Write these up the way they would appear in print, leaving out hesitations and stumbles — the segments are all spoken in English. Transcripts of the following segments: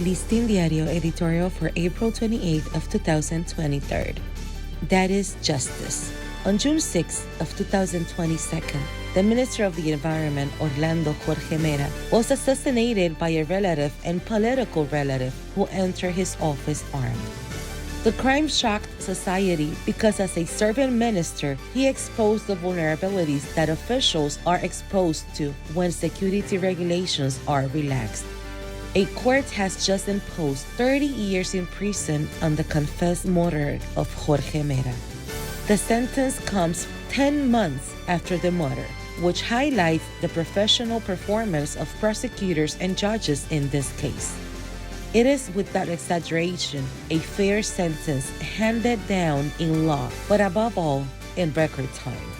Listín Diario editorial for April 28th of 2023. That is justice. On June 6th of 2022, the Minister of the Environment, Orlando Jorge Mera, was assassinated by a relative and political relative who entered his office armed. The crime shocked society because as a servant minister, he exposed the vulnerabilities that officials are exposed to when security regulations are relaxed. A court has just imposed 30 years in prison on the confessed murder of Jorge Mera. The sentence comes 10 months after the murder, which highlights the professional performance of prosecutors and judges in this case. It is, without exaggeration, a fair sentence handed down in law, but above all, in record time.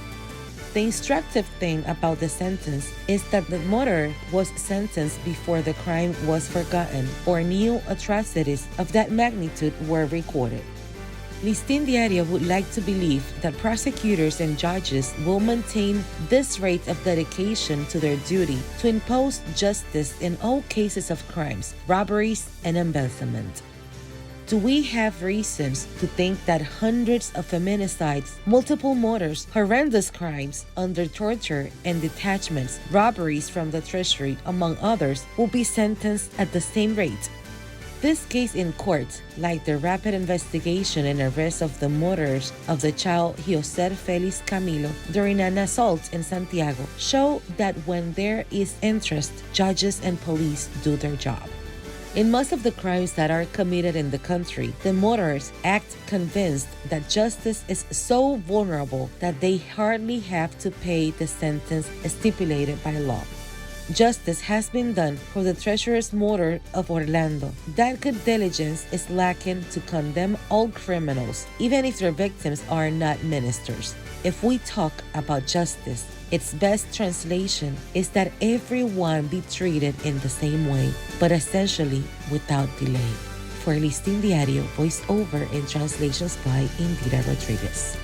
The instructive thing about the sentence is that the murderer was sentenced before the crime was forgotten or new atrocities of that magnitude were recorded. Listín Diario would like to believe that prosecutors and judges will maintain this rate of dedication to their duty to impose justice in all cases of crimes, robberies, and embezzlement. Do we have reasons to think that hundreds of feminicides, multiple murders, horrendous crimes under torture and detachments, robberies from the treasury, among others, will be sentenced at the same rate? This case in court, like the rapid investigation and arrest of the murderers of the child José Félix Camilo during an assault in Santiago, show that when there is interest, judges and police do their job. In most of the crimes that are committed in the country, the murderers act convinced that justice is so vulnerable that they hardly have to pay the sentence stipulated by law. Justice has been done for the treacherous murder of Orlando. That good diligence is lacking to condemn all criminals, even if their victims are not ministers. If we talk about justice, its best translation is that everyone be treated in the same way, but essentially without delay. For Listín Diario, voiceover and translations by Indira Rodriguez.